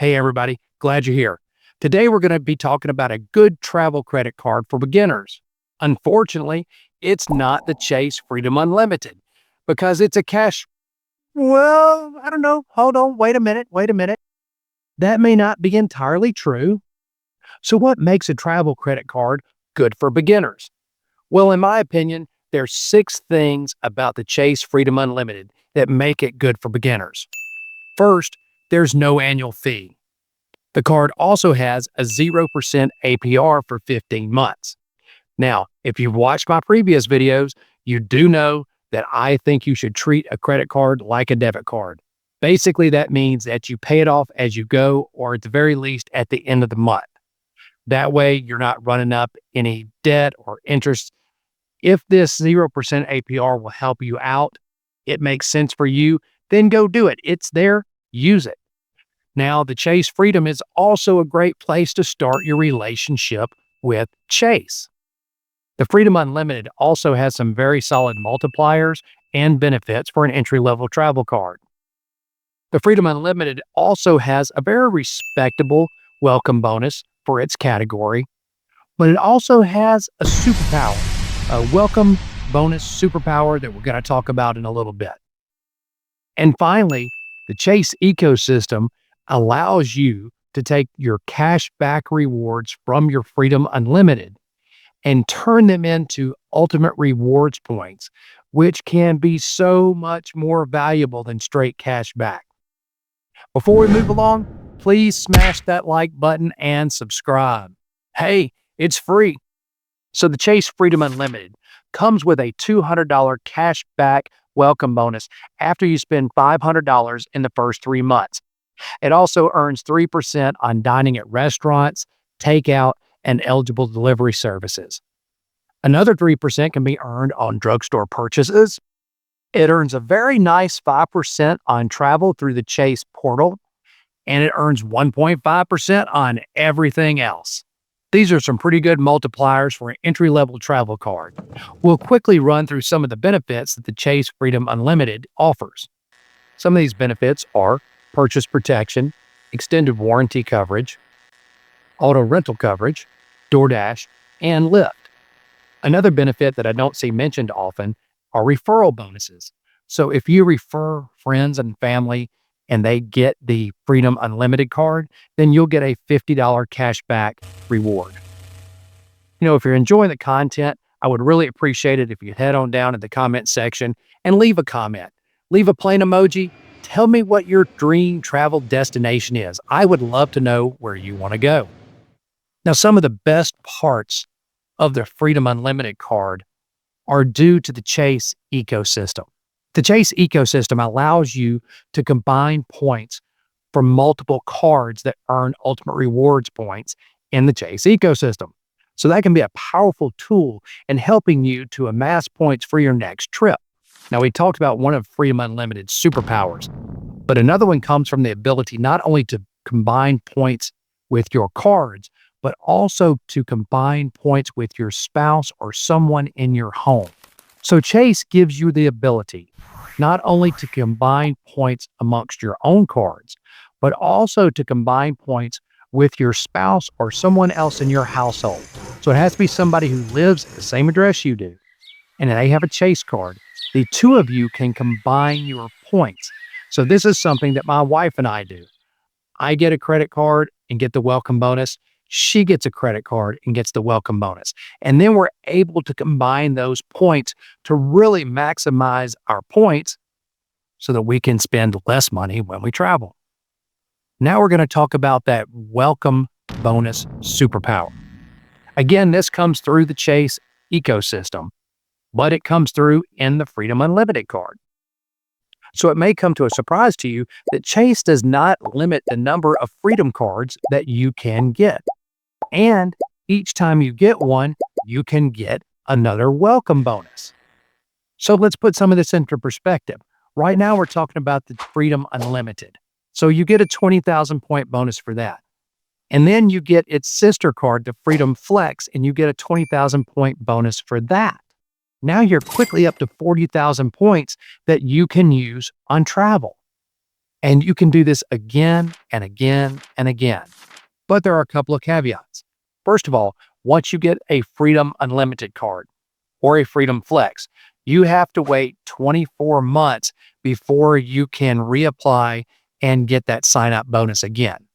Hey, everybody. Glad you're here. Today, we're going to be talking about a good travel credit card for beginners. Unfortunately, it's not the Chase Freedom Unlimited because it's a cash. Well, I don't know. Hold on. Wait a minute. That may not be entirely true. So, what makes a travel credit card good for beginners? Well, in my opinion, there's 6 things about the Chase Freedom Unlimited that make it good for beginners. First, there's no annual fee. The card also has a 0% APR for 15 months. Now, if you've watched my previous videos, you do know that I think you should treat a credit card like a debit card. Basically, that means that you pay it off as you go, or at the very least at the end of the month. That way, you're not running up any debt or interest. If this 0% APR will help you out, it makes sense for you, then go do it. It's there, use it. Now, the Chase Freedom is also a great place to start your relationship with Chase. The Freedom Unlimited also has some very solid multipliers and benefits for an entry-level travel card. The Freedom Unlimited also has a very respectable welcome bonus for its category, but it also has a superpower, a welcome bonus superpower that we're going to talk about in a little bit. And finally, the Chase ecosystem allows you to take your cash back rewards from your Freedom Unlimited and turn them into ultimate rewards points, which can be so much more valuable than straight cash back. Before we move along, please smash that like button and subscribe. Hey, it's free. So the Chase Freedom Unlimited comes with a $200 cash back welcome bonus after you spend $500 in the first 3 months. It also earns 3% on dining at restaurants, takeout, and eligible delivery services. Another 3% can be earned on drugstore purchases. It earns a very nice 5% on travel through the Chase portal, and it earns 1.5% on everything else. These are some pretty good multipliers for an entry-level travel card. We'll quickly run through some of the benefits that the Chase Freedom Unlimited offers. Some of these benefits are purchase protection, extended warranty coverage, auto rental coverage, DoorDash, and Lyft. Another benefit that I don't see mentioned often are referral bonuses. So if you refer friends and family and they get the Freedom Unlimited card, then you'll get a $50 cashback reward. If you're enjoying the content, I would really appreciate it if you head on down in the comment section and leave a comment. Leave a plane emoji. Tell me what your dream travel destination is. I would love to know where you want to go. Now, some of the best parts of the Freedom Unlimited card are due to the Chase ecosystem. The Chase ecosystem allows you to combine points from multiple cards that earn ultimate rewards points in the Chase ecosystem. So that can be a powerful tool in helping you to amass points for your next trip. Now, we talked about one of Freedom Unlimited's superpowers, but another one comes from the ability not only to combine points with your cards, but also to combine points with your spouse or someone in your home. So Chase gives you the ability not only to combine points amongst your own cards, but also to combine points with your spouse or someone else in your household. So it has to be somebody who lives at the same address you do, and they have a Chase card. The two of you can combine your points. So this is something that my wife and I do. I get a credit card and get the welcome bonus. She gets a credit card and gets the welcome bonus. And then we're able to combine those points to really maximize our points so that we can spend less money when we travel. Now we're going to talk about that welcome bonus superpower. Again, this comes through the Chase ecosystem, but it comes through in the Freedom Unlimited card. So it may come to a surprise to you that Chase does not limit the number of Freedom cards that you can get. And each time you get one, you can get another welcome bonus. So let's put some of this into perspective. Right now, we're talking about the Freedom Unlimited. So you get a 20,000 point bonus for that. And then you get its sister card, the Freedom Flex, and you get a 20,000 point bonus for that. Now you're quickly up to 40,000 points that you can use on travel. And you can do this again and again and again. But there are a couple of caveats. First of all, once you get a Freedom Unlimited card or a Freedom Flex, you have to wait 24 months before you can reapply and get that sign-up bonus again.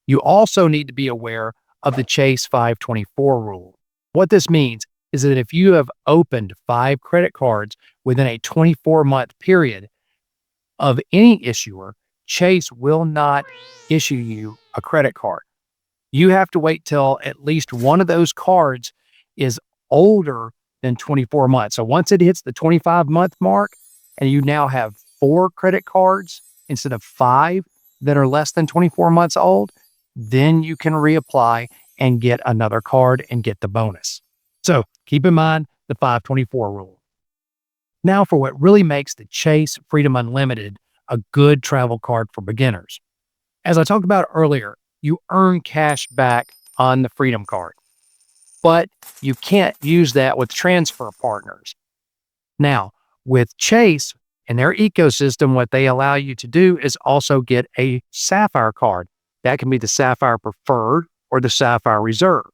You also need to be aware of the Chase 524 rule. What this means is that if you have opened 5 credit cards within a 24-month period of any issuer, Chase will not issue you a credit card. You have to wait till at least one of those cards is older than 24 months. So once it hits the 25-month mark and you now have 4 credit cards instead of 5 that are less than 24 months old, then you can reapply and get another card and get the bonus. So keep in mind the 524 rule. Now for what really makes the Chase Freedom Unlimited a good travel card for beginners. As I talked about earlier, you earn cash back on the Freedom card, but you can't use that with transfer partners. Now, with Chase and their ecosystem, what they allow you to do is also get a Sapphire card. That can be the Sapphire Preferred or the Sapphire Reserve.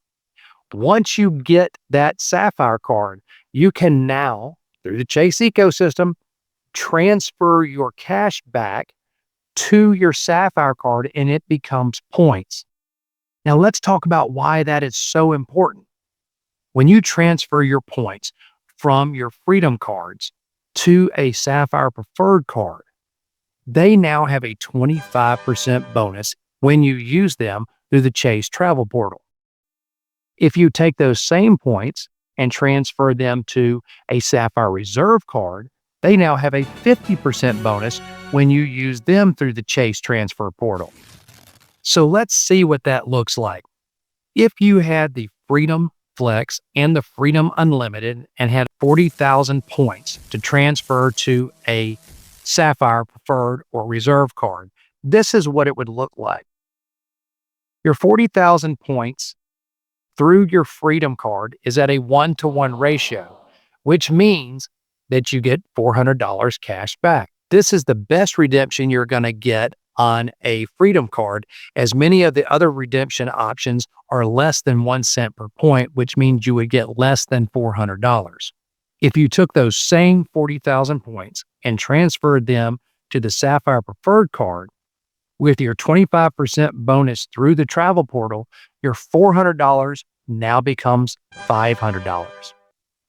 Once you get that Sapphire card, you can now, through the Chase ecosystem, transfer your cash back to your Sapphire card and it becomes points. Now let's talk about why that is so important. When you transfer your points from your Freedom cards to a Sapphire Preferred card, they now have a 25% bonus when you use them through the Chase travel portal. If you take those same points and transfer them to a Sapphire Reserve card, they now have a 50% bonus when you use them through the Chase transfer portal. So let's see what that looks like. If you had the Freedom Flex and the Freedom Unlimited and had 40,000 points to transfer to a Sapphire Preferred or Reserve card, this is what it would look like. Your 40,000 points through your Freedom card is at a 1-to-1 ratio, which means that you get $400 cash back. This is the best redemption you're going to get on a Freedom card, as many of the other redemption options are less than 1 cent per point, which means you would get less than $400. If you took those same 40,000 points and transferred them to the Sapphire Preferred card, with your 25% bonus through the travel portal, your $400 now becomes $500.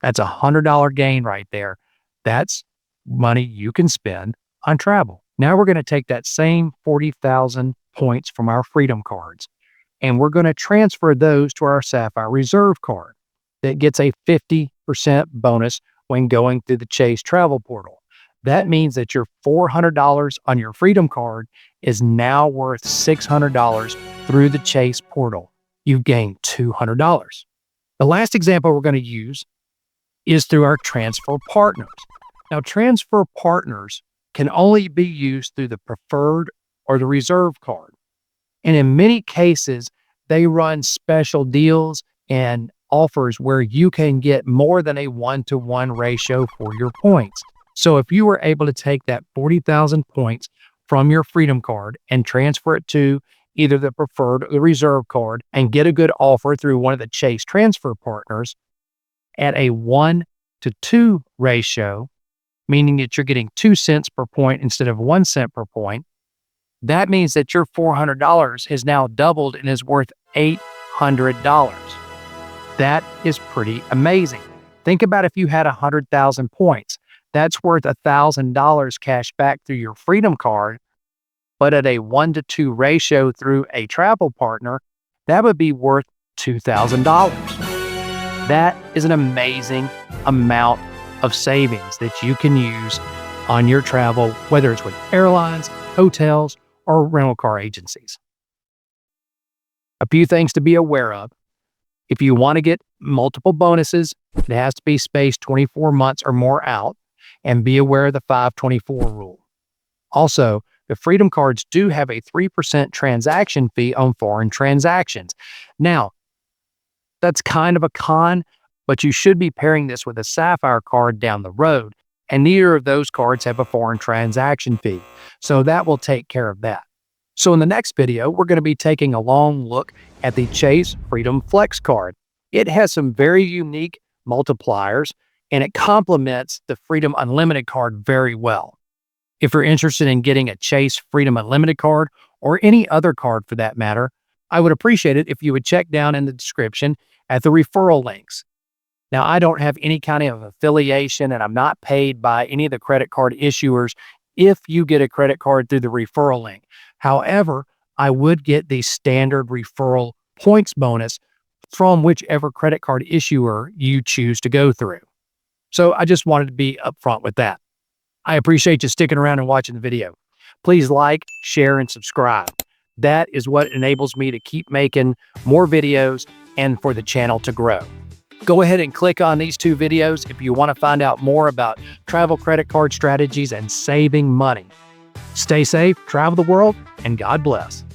That's a $100 gain right there. That's money you can spend on travel. Now we're going to take that same 40,000 points from our Freedom cards, and we're going to transfer those to our Sapphire Reserve card that gets a 50% bonus when going through the Chase travel portal. That means that your $400 on your Freedom card is now worth $600 through the Chase portal. You've gained $200. The last example we're going to use is through our transfer partners. Now, transfer partners can only be used through the Preferred or the Reserve card. And in many cases, they run special deals and offers where you can get more than a 1-to-1 ratio for your points. So if you were able to take that 40,000 points from your Freedom card and transfer it to either the Preferred or the Reserve card and get a good offer through one of the Chase transfer partners at a 1-to-2 ratio, meaning that you're getting 2 cents per point instead of 1 cent per point, that means that your $400 has now doubled and is worth $800. That is pretty amazing. Think about if you had 100,000 points. That's worth $1,000 cash back through your Freedom card, but at a 1-to-2 ratio through a travel partner, that would be worth $2,000. That is an amazing amount of savings that you can use on your travel, whether it's with airlines, hotels, or rental car agencies. A few things to be aware of. If you want to get multiple bonuses, it has to be spaced 24 months or more out, and be aware of the 524 rule. Also, the Freedom cards do have a 3% transaction fee on foreign transactions. Now, that's kind of a con, but you should be pairing this with a Sapphire card down the road, and neither of those cards have a foreign transaction fee. So that will take care of that. So in the next video, we're going to be taking a long look at the Chase Freedom Flex card. It has some very unique multipliers, and it complements the Freedom Unlimited card very well. If you're interested in getting a Chase Freedom Unlimited card, or any other card for that matter, I would appreciate it if you would check down in the description at the referral links. Now, I don't have any kind of affiliation, and I'm not paid by any of the credit card issuers if you get a credit card through the referral link. However, I would get the standard referral points bonus from whichever credit card issuer you choose to go through. So I just wanted to be upfront with that. I appreciate you sticking around and watching the video. Please like, share, and subscribe. That is what enables me to keep making more videos and for the channel to grow. Go ahead and click on these 2 videos if you want to find out more about travel credit card strategies and saving money. Stay safe, travel the world, and God bless.